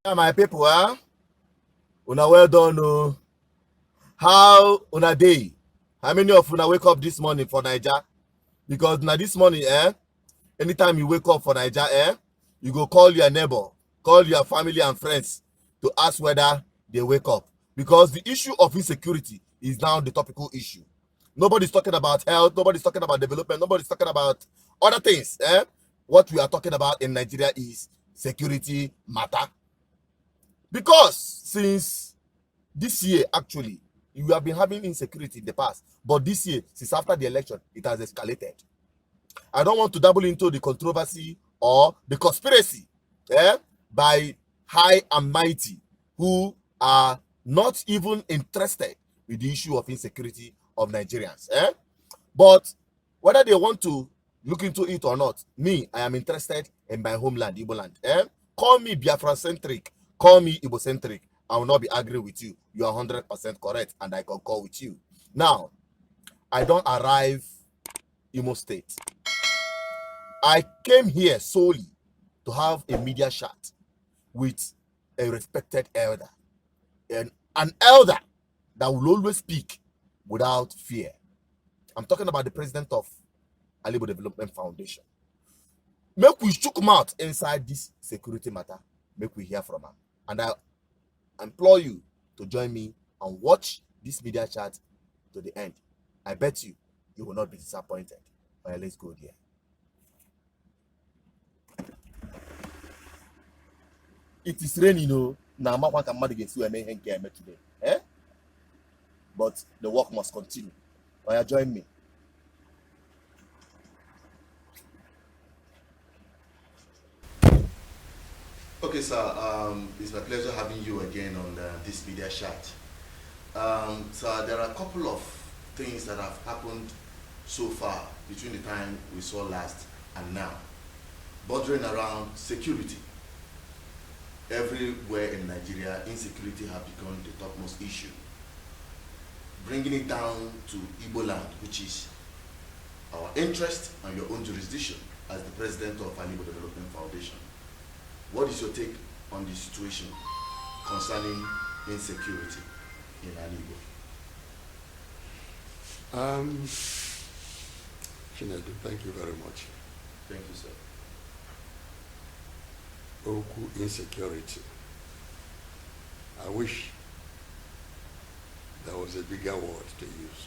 Yeah, my people, una well done. Oh. How una day? How many of una wake up this morning for Naija? Because now this morning, anytime you wake up for Naija, you go call your neighbor, call your family and friends to ask whether they wake up. Because the issue of insecurity is now the topical issue. Nobody's talking about health, nobody's talking about development, nobody's talking about other things. What we are talking about in Nigeria is security matter. Because since this year, actually, you have been having insecurity in the past, but this year, since after the election, it has escalated. I don't want to dabble into the controversy or the conspiracy by high and mighty who are not even interested with the issue of insecurity of Nigerians. But whether they want to look into it or not, me, I am interested in my homeland, Igboland. Call me Biafra-centric, call me Igbo-centric. I will not be arguing with you. You are 100% correct, and I concur with you. Now, I don't arrive Imo State. I came here solely to have a media chat with a respected elder. And an elder that will always speak without fear. I'm talking about the president of Alibo Development Foundation. Make we shook mouth inside this security matter. Make we hear from him. And I implore you to join me and watch this media chat to the end. I bet you will not be disappointed. All right, let's go there. It is raining, now today. But the work must continue. All right, join me. Okay, sir. It's my pleasure having you again on this media chat. So there are a couple of things that have happened so far between the time we saw last and now, bordering around security. Everywhere in Nigeria, insecurity has become the topmost issue. Bringing it down to Igboland, which is our interest and your own jurisdiction as the president of Alibo Development Foundation. What is your take on the situation concerning insecurity in Alibo? Chinedu, thank you very much. Thank you, sir. Oku insecurity. I wish there was a bigger word to use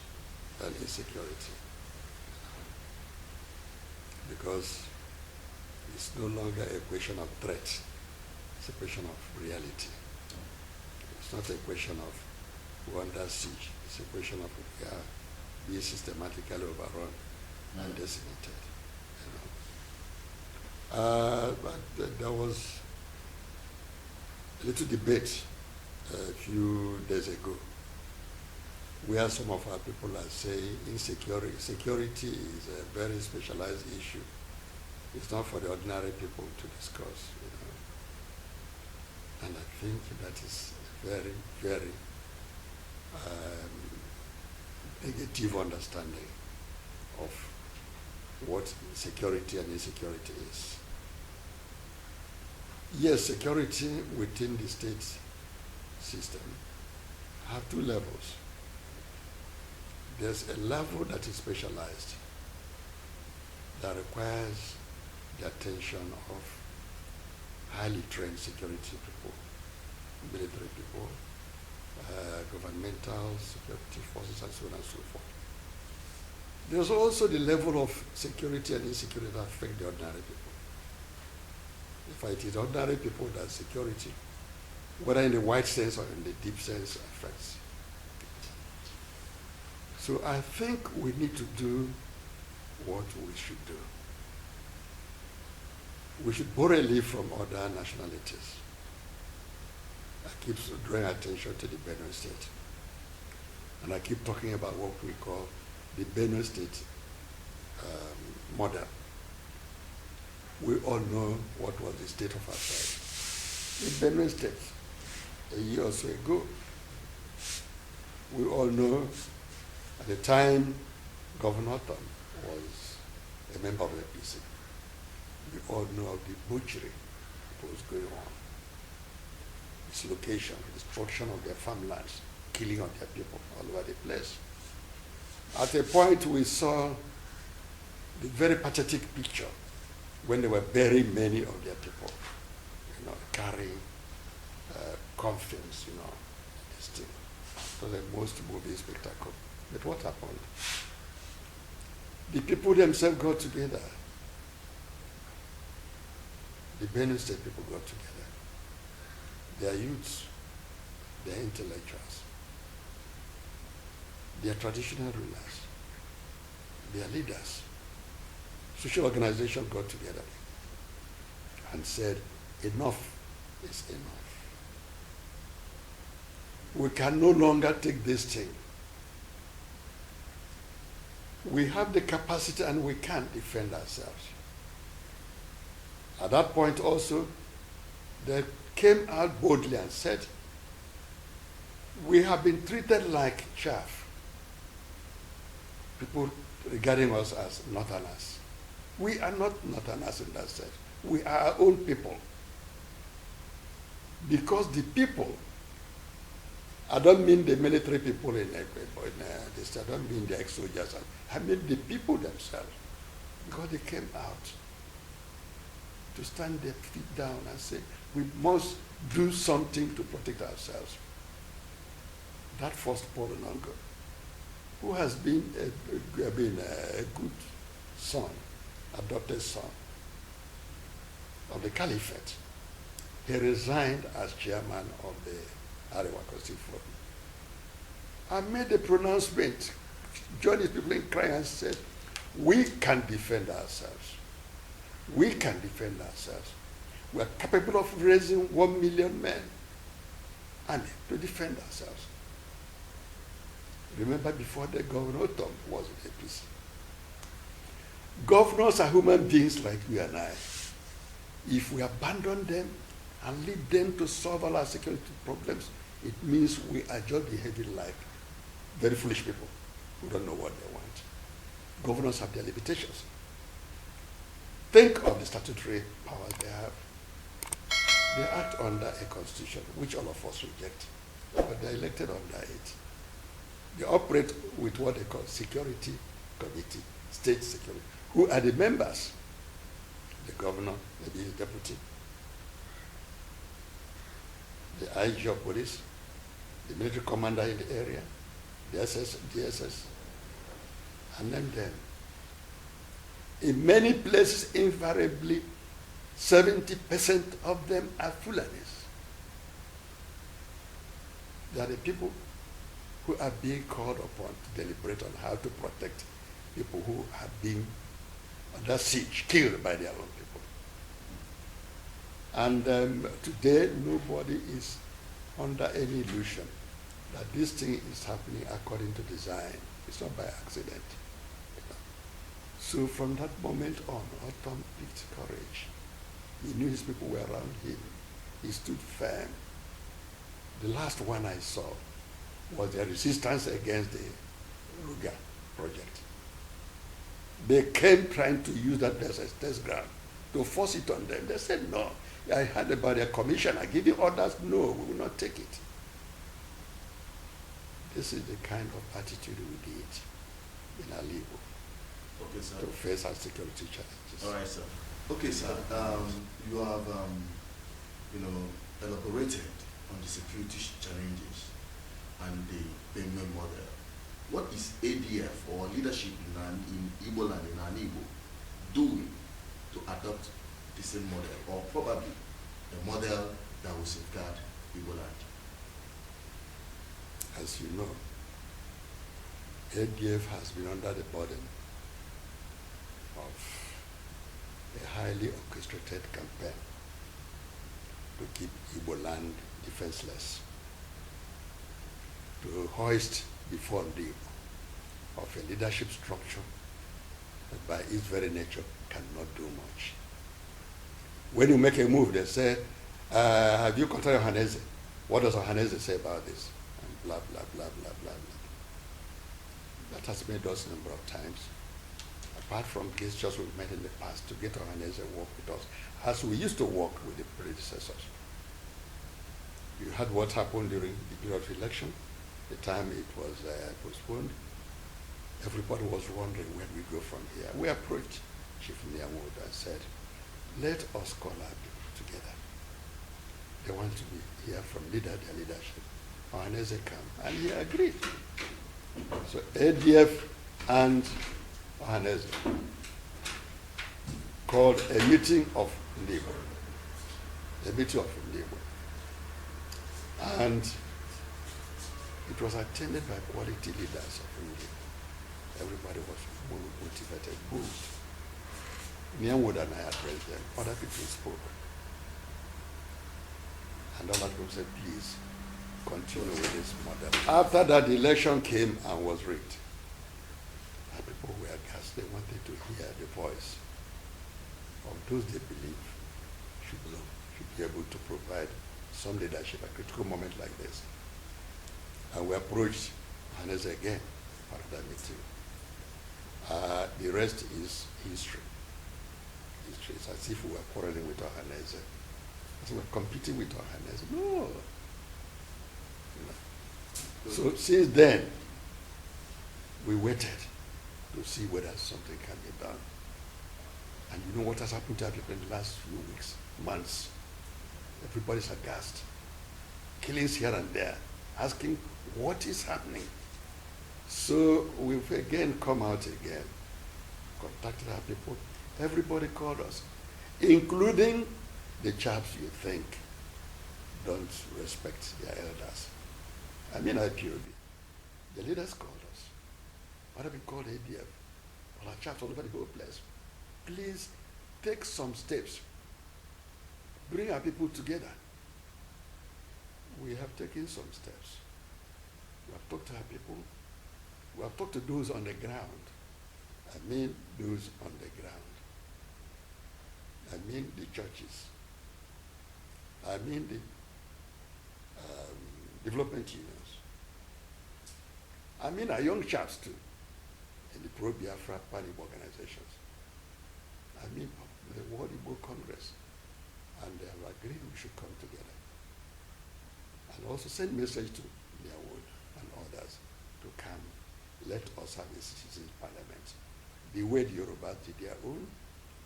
than insecurity. Because it's no longer a question of threat. It's a question of reality. It's not a question of we're under siege. It's a question of we are being systematically overrun and decimated. But there was a little debate a few days ago where some of our people are saying insecurity. Security is a very specialized issue. It's not for the ordinary people to discuss, And I think that is a very, very negative understanding of what security and insecurity is. Yes, security within the state system have two levels. There's a level that is specialized, that requires the attention of highly trained security people, military people, governmental security forces, and so on and so forth. There's also the level of security and insecurity that affect the ordinary people. If it is ordinary people that security, whether in the wide sense or in the deep sense, affects. So I think we need to do what we should do. We should borrow a leaf from other nationalities. I keep drawing attention to the Benue State. And I keep talking about what we call the Benue State model. We all know what was the state of affairs in Benue State a year or so ago. We all know at the time Governor Tom was a member of the APC. We all know of the butchery that was going on. dislocation, destruction of their farmlands, killing of their people all over the place. At a point, we saw the very pathetic picture when they were burying many of their people, carrying coffins, this thing. It was the most moving spectacle. But what happened? The people themselves got together. The Benue State people got together. Their youths, their intellectuals, their traditional rulers, their leaders, social organizations got together and said, enough is enough. We can no longer take this thing. We have the capacity and we can't defend ourselves. At that point also, they came out boldly and said, we have been treated like chaff. People regarding us as northerners. We are not northerners in that sense. We are our own people. Because the people, I don't mean the military people in this, I don't mean the ex-soldiers. I mean the people themselves. Because they came out to stand their feet down and say, we must do something to protect ourselves. That first Paul Onongo, who has been a good son, adopted son of the Caliphate, he resigned as chairman of the Arewa Kosi Forum. I made a pronouncement, joined his people in crying and said, we can defend ourselves. We can defend ourselves. We are capable of raising 1 million men army to defend ourselves. Remember before the governor Tom was in APC. Governors are human beings like you and I. If we abandon them and leave them to solve all our security problems, it means we are just behaving like very foolish people who don't know what they want. Governors have their limitations. Think of the statutory powers they have. They act under a constitution, which all of us reject, but they're elected under it. They operate with what they call security committee, state security. Who are the members? The governor, maybe his deputy, the IG of police, the military commander in the area, the DSS, and name them. In many places, invariably, 70% of them are Fulanis. They are the people who are being called upon to deliberate on how to protect people who are being under siege, killed by their own people. And today, nobody is under any illusion that this thing is happening according to design. It's not by accident. So from that moment on, Otom picked courage. He knew his people were around him. He stood firm. The last one I saw was the resistance against the Ruga project. They came trying to use that as a test ground to force it on them. They said, no. I heard about their commissioner giving orders. No, we will not take it. This is the kind of attitude we need in Alibo. Okay, sir. To face our security challenges. All right, sir. Okay, sir. You have, elaborated on the security challenges and the Benue model. What is ADF or leadership in Igboland in Igbo doing to adopt the same model, or probably the model that will safeguard Igboland? As you know, ADF has been under the burden of a highly orchestrated campaign to keep Igboland defenseless, to hoist before them of a leadership structure that by its very nature cannot do much. When you make a move, they say, have you contacted Ohaneze? What does Ohaneze say about this? And blah, blah, blah, blah, blah, blah. That has made us a number of times. Apart from gestures we've made in the past to get Ohaneze work with us, as we used to work with the predecessors. You had what happened during the period of election, the time it was postponed. Everybody was wondering where we go from here. We approached Chief Niawood and said, let us call our people together. They want to be hear from their leadership. Ohaneze come, and he agreed. So ADF and Ohaneze called a meeting of Ndibo. A meeting of Ndibo. And it was attended by quality leaders of Ndibo. Everybody was motivated, moved. Niawood and I addressed them. Other people spoke. And other people said, please, continue with this model. After that, the election came and was rigged. And people were aghast. They wanted to hear the voice of those they believe should be able to provide some leadership at a critical moment like this. And we approached Hannes again, part of that meeting. The rest is history. History. It's as if we were quarreling with Ohaneze. As we were competing with Ohaneze. No. So since then, we waited to see whether something can be done. And you know what has happened to our people in the last few weeks, months? Everybody's aghast. Killings here and there, asking what is happening. So we've again come out again, contacted our people. Everybody called us, including the chaps you think don't respect their elders. I mean IPOB. The leaders called us. What have been called ADF? All our chaps all over the whole place. Please take some steps. Bring our people together. We have taken some steps. We have talked to our people. We have talked to those on the ground. I mean those on the ground. I mean the churches. I mean the development unions. I mean our young chaps too, in the pro-Biafra party organizations. I mean the World Igbo Congress. And they have agreed we should come together. And also send message to Niawood and others to come. Let us have a citizens' parliament. The way the Yorubas did their own,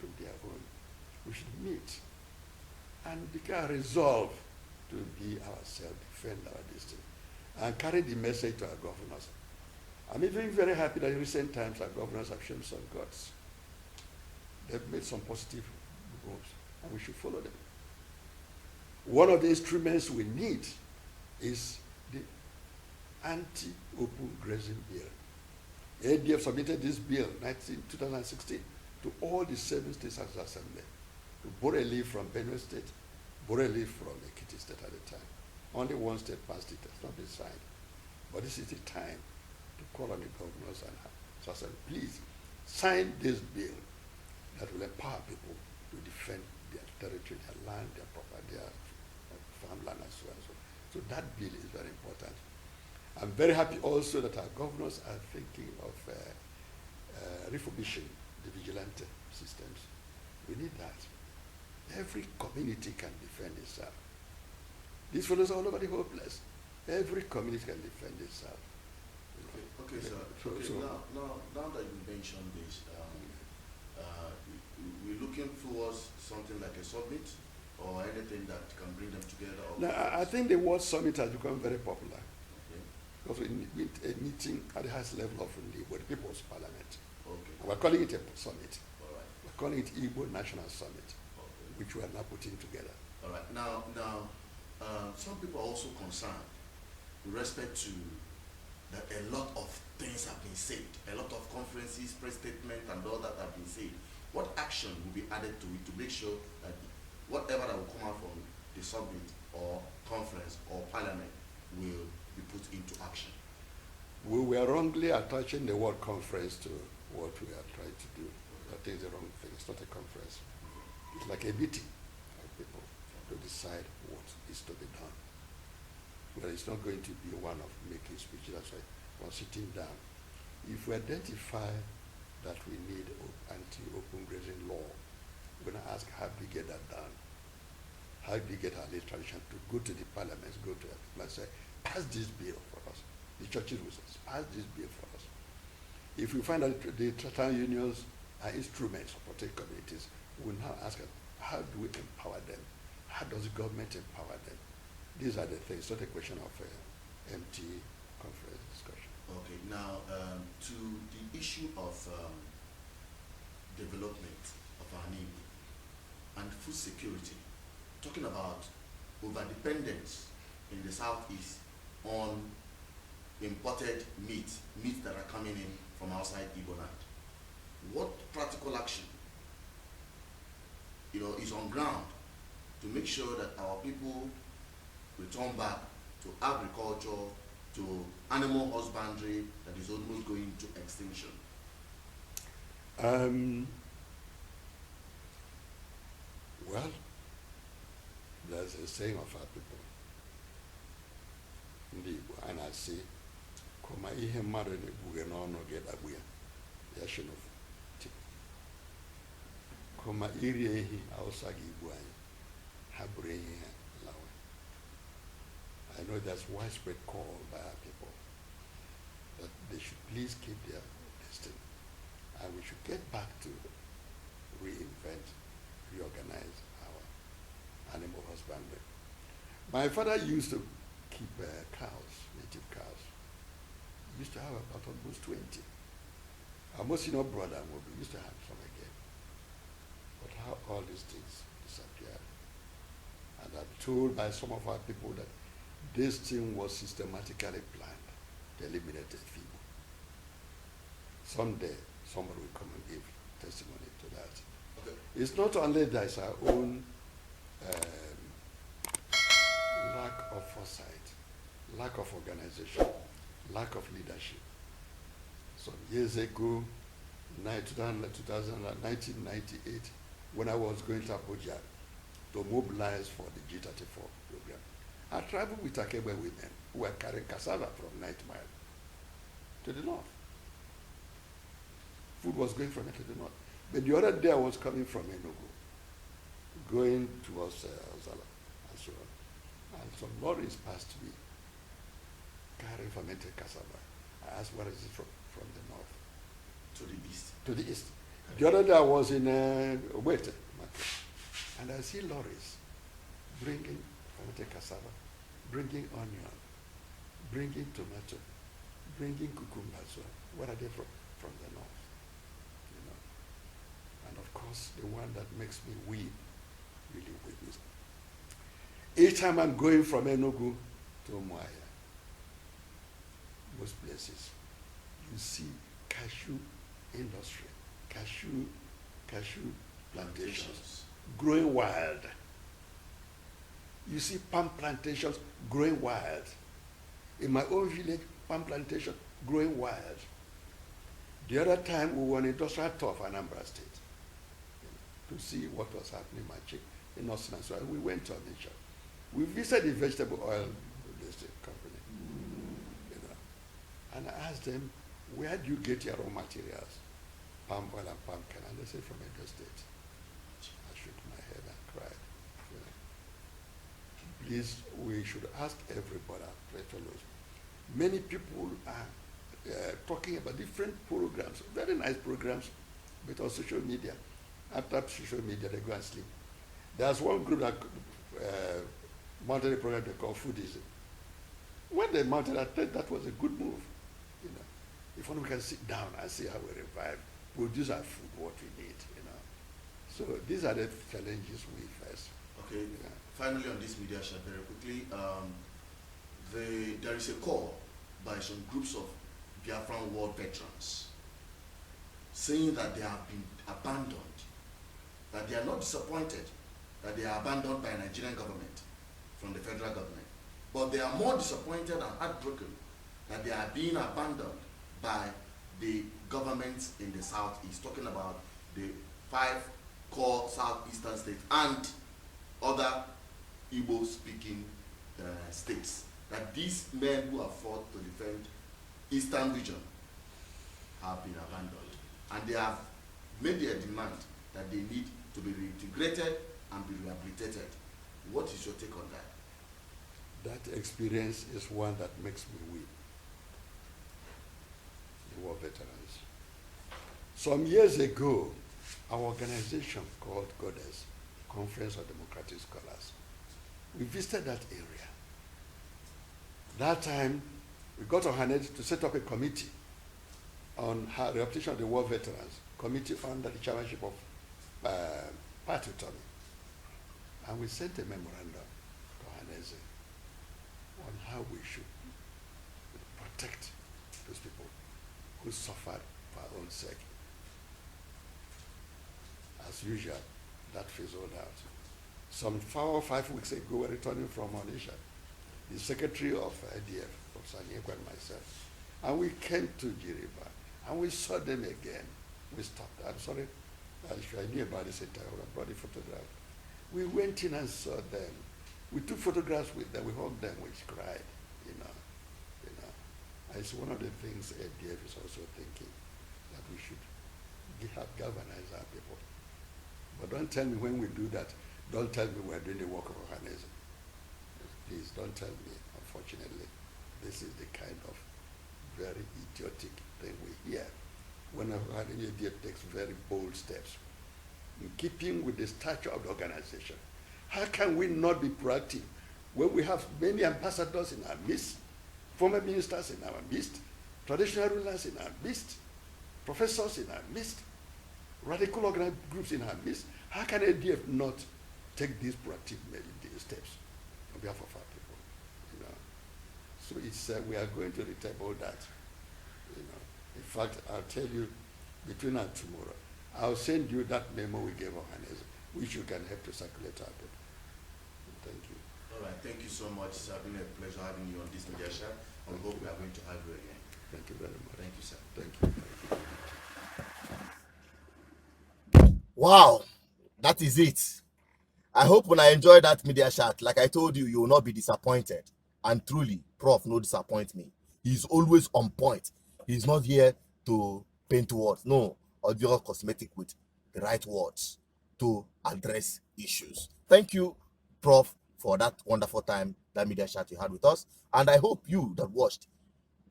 to their own. We should meet and declare resolve to be ourselves, defend our destiny, and carry the message to our governors. I'm even very happy that in recent times our governors have shown some guts. They've made some positive moves, and we should follow them. One of the instruments we need is the anti-open grazing bill. ADF submitted this bill in 2016 to all the 7 states as assembly, to Boreli from Benue State, Boreli from Ekiti State at the time. Only one state passed it, it's not been signed. But this is the time to call on the governors and so I said, please sign this bill that will empower people to defend their territory, their land, their property, their farmland, and so on and so on. So that bill is very important. I'm very happy also that our governors are thinking of refurbishing the vigilante systems. We need that. Every community can defend itself. These fellows are all over the whole place. Every community can defend itself. Okay, sir. Now that you mentioned this, we're looking towards something like a summit or anything that can bring them together? Now, I think the word summit has become very popular. Okay. Because we need a meeting at the highest level of Igbo, the People's Parliament. Okay. And we're calling it a summit. All right. We're calling it Igbo National Summit, okay, which we are now putting together. All right. Now, some people are also concerned with respect to that a lot of things have been said, a lot of conferences, press statements, and all that have been said. What action will be added to it to make sure that whatever that will come out from the summit or conference or parliament will be put into action? We were wrongly attaching the word conference to what we are trying to do. I think it's the wrong thing. It's not a conference. It's like a meeting of people to decide what is to be done. But it's not going to be one of making speeches. That's why we're sitting down. If we identify that we need anti-open grazing law, we're going to ask how we get that done. how do you get our late tradition to go to the parliaments, go to people and say, pass this bill for us. The churches will say, pass this bill for us. If we find that the town unions are instruments of protect communities, we'll now ask them, how do we empower them? How does the government empower them? These are the things, not a question of empty conference discussion. Okay, now to the issue of development of our neighbor and food security, talking about over-dependence in the southeast on imported meats that are coming in from outside Igboland. What practical action, is on ground to make sure that our people return back to agriculture, to animal husbandry that is almost going to extinction? Well, there's a saying of our people. Ndị Igbo, a na-asị, kọma ihe mmadụ na-ekpughe n'ọnụ ga-edagbu ya, ya shi n'ofu tip. Kọma iri ehi Hausa ga-egbu anyị, ha buru ehi ha lawa. I know there's widespread call by our people that they should please keep their destiny, and we should get back to reinvent, reorganize our animal husbandry. My father used to keep cows, native cows. He used to have about almost 20. Our most senior brother used to have some again. But how all these things disappeared. And I'm told by some of our people that this thing was systematically planned to eliminate the fever. Someday, somebody will come and give testimony to that. Okay. It's not only that it's our own lack of foresight, lack of organization, lack of leadership. Some years ago, 1998, when I was going to Abuja to mobilize for the G34 program, I traveled with Akebe women who were carrying cassava from 9th Mile to the north. Food was going from it to the north. But the other day I was coming from Enugu, going towards Ozala and so on. And some lorries passed me, carrying fermented cassava. I asked, where is it from? From the north. To the east. To the east. The other day I was in Whatapp, and I see lorries bringing fermented cassava, bringing onion, bringing tomato, bringing cucumber. So where are they from? From the north. And of course, the one that makes me weep, really weep, is each time I'm going from Enugu to Umuahia, most places, you see cashew industry, cashew plantations growing wild. You see palm plantations growing wild. In my own village, palm plantation growing wild. The other time we were on industrial tour of Anambra State to see what was happening in Austin. So we went to Onitsha. We visited the vegetable oil company, and I asked them, where do you get your raw materials? Palm oil and palm kernel. And they said, from Edo State. I shook my head and cried. Please, we should ask everybody, fellows. Many people are talking about different programs, very nice programs, but on social media. After social media, they go and sleep. There's one group that mounted a program they call Foodism. When they mounted, I thought that was a good move. If only we can sit down and see how we revive, produce our food, what we need. So these are the challenges we face. Okay. Yeah. Finally, on this media share, very quickly, there is a call by some groups of Biafran war veterans saying that they have been abandoned, that they are not disappointed that they are abandoned by Nigerian government from the federal government, but they are more disappointed and heartbroken that they are being abandoned by the governments in the southeast, talking about the 5 core southeastern states and other Igbo-speaking states, that these men who have fought to defend eastern region have been abandoned, and they have made their demand that they need to be reintegrated and be rehabilitated What is your take on that? That experience is one that makes me weep. The war veterans. Some years ago, our organization called GODES, Conference of Democratic Scholars, we visited that area. That time, we got on hand to set up a committee on rehabilitation of the war veterans, committee under the chairmanship of Pat Utami. And we sent a memorandum to Haneze on how we should protect those people who suffered for our own sake. As usual, that fizzled out. Some 4 or 5 weeks ago, we were returning from Onisha, the secretary of ADF, Professor Nyekwa and myself, and we came to Jiriba, and we saw them again. We stopped. I'm sorry, I knew about this entire, I brought the photograph. We went in and saw them. We took photographs with them. We hugged them. We cried. You know. It's one of the things ADF is also thinking, that we should have galvanized our people. But don't tell me when we do that. Don't tell me we're doing the work of Ohanese. Please don't tell me. Unfortunately, this is the kind of very idiotic thing we hear when ADF takes very bold steps in keeping with the stature of the organization. How can we not be proactive when we have many ambassadors in our midst, former ministers in our midst, traditional rulers in our midst, professors in our midst, radical organized groups in our midst? How can ADF not take these proactive steps on behalf of our people? You know, so it's we are going to retable that. You know, in fact, I'll tell you, between now and tomorrow, I'll send you that memo we gave Ohanese, which you can help to circulate our people. Thank you. All right, thank you so much. It's been a pleasure having you on this media chat, and we hope we are going to have you again. Thank you very much. Thank you, sir. Thank you. Wow, that is it. I hope when I enjoy that media chat, like I told you, you will not be disappointed. And truly, Prof no disappoint me. He's always on point. He's not here to paint words. No, or do cosmetic with the right words to address issues. Thank you, Prof, for that wonderful time, that media chat you had with us. And I hope you that watched,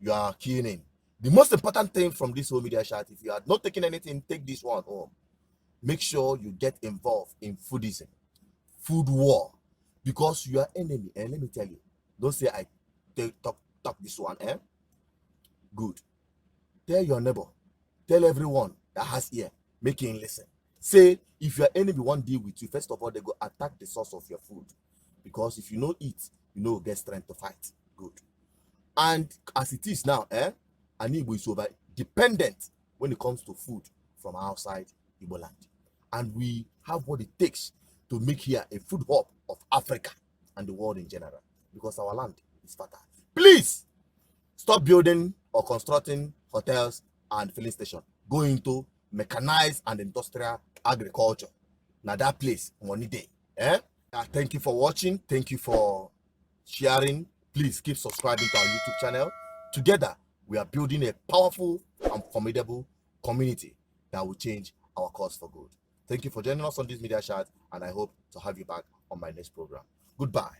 you are keying in. The most important thing from this whole media chat, if you are not taking anything, take this one home. Make sure you get involved in foodism, food war, because you are enemy. And let me tell you, don't say I talk this one. Good. Tell your neighbor, tell everyone that has ear, make him listen. Say, if your enemy won't deal with you, first of all, they go attack the source of your food. Because if you know eat, you know get strength to fight. Good. And as it is now, an Igbo is over dependent when it comes to food from outside Igboland. And we have what it takes to make here a food hub of Africa and the world in general, because our land is fertile. Please stop building or constructing hotels and filling stations. Go into mechanized and industrial agriculture. Now that place, money day. Thank you for watching. Thank you for sharing. Please keep subscribing to our YouTube channel. Together, we are building a powerful and formidable community that will change our cause for good. Thank you for joining us on this media chat, and I hope to have you back on my next program. Goodbye.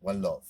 One love.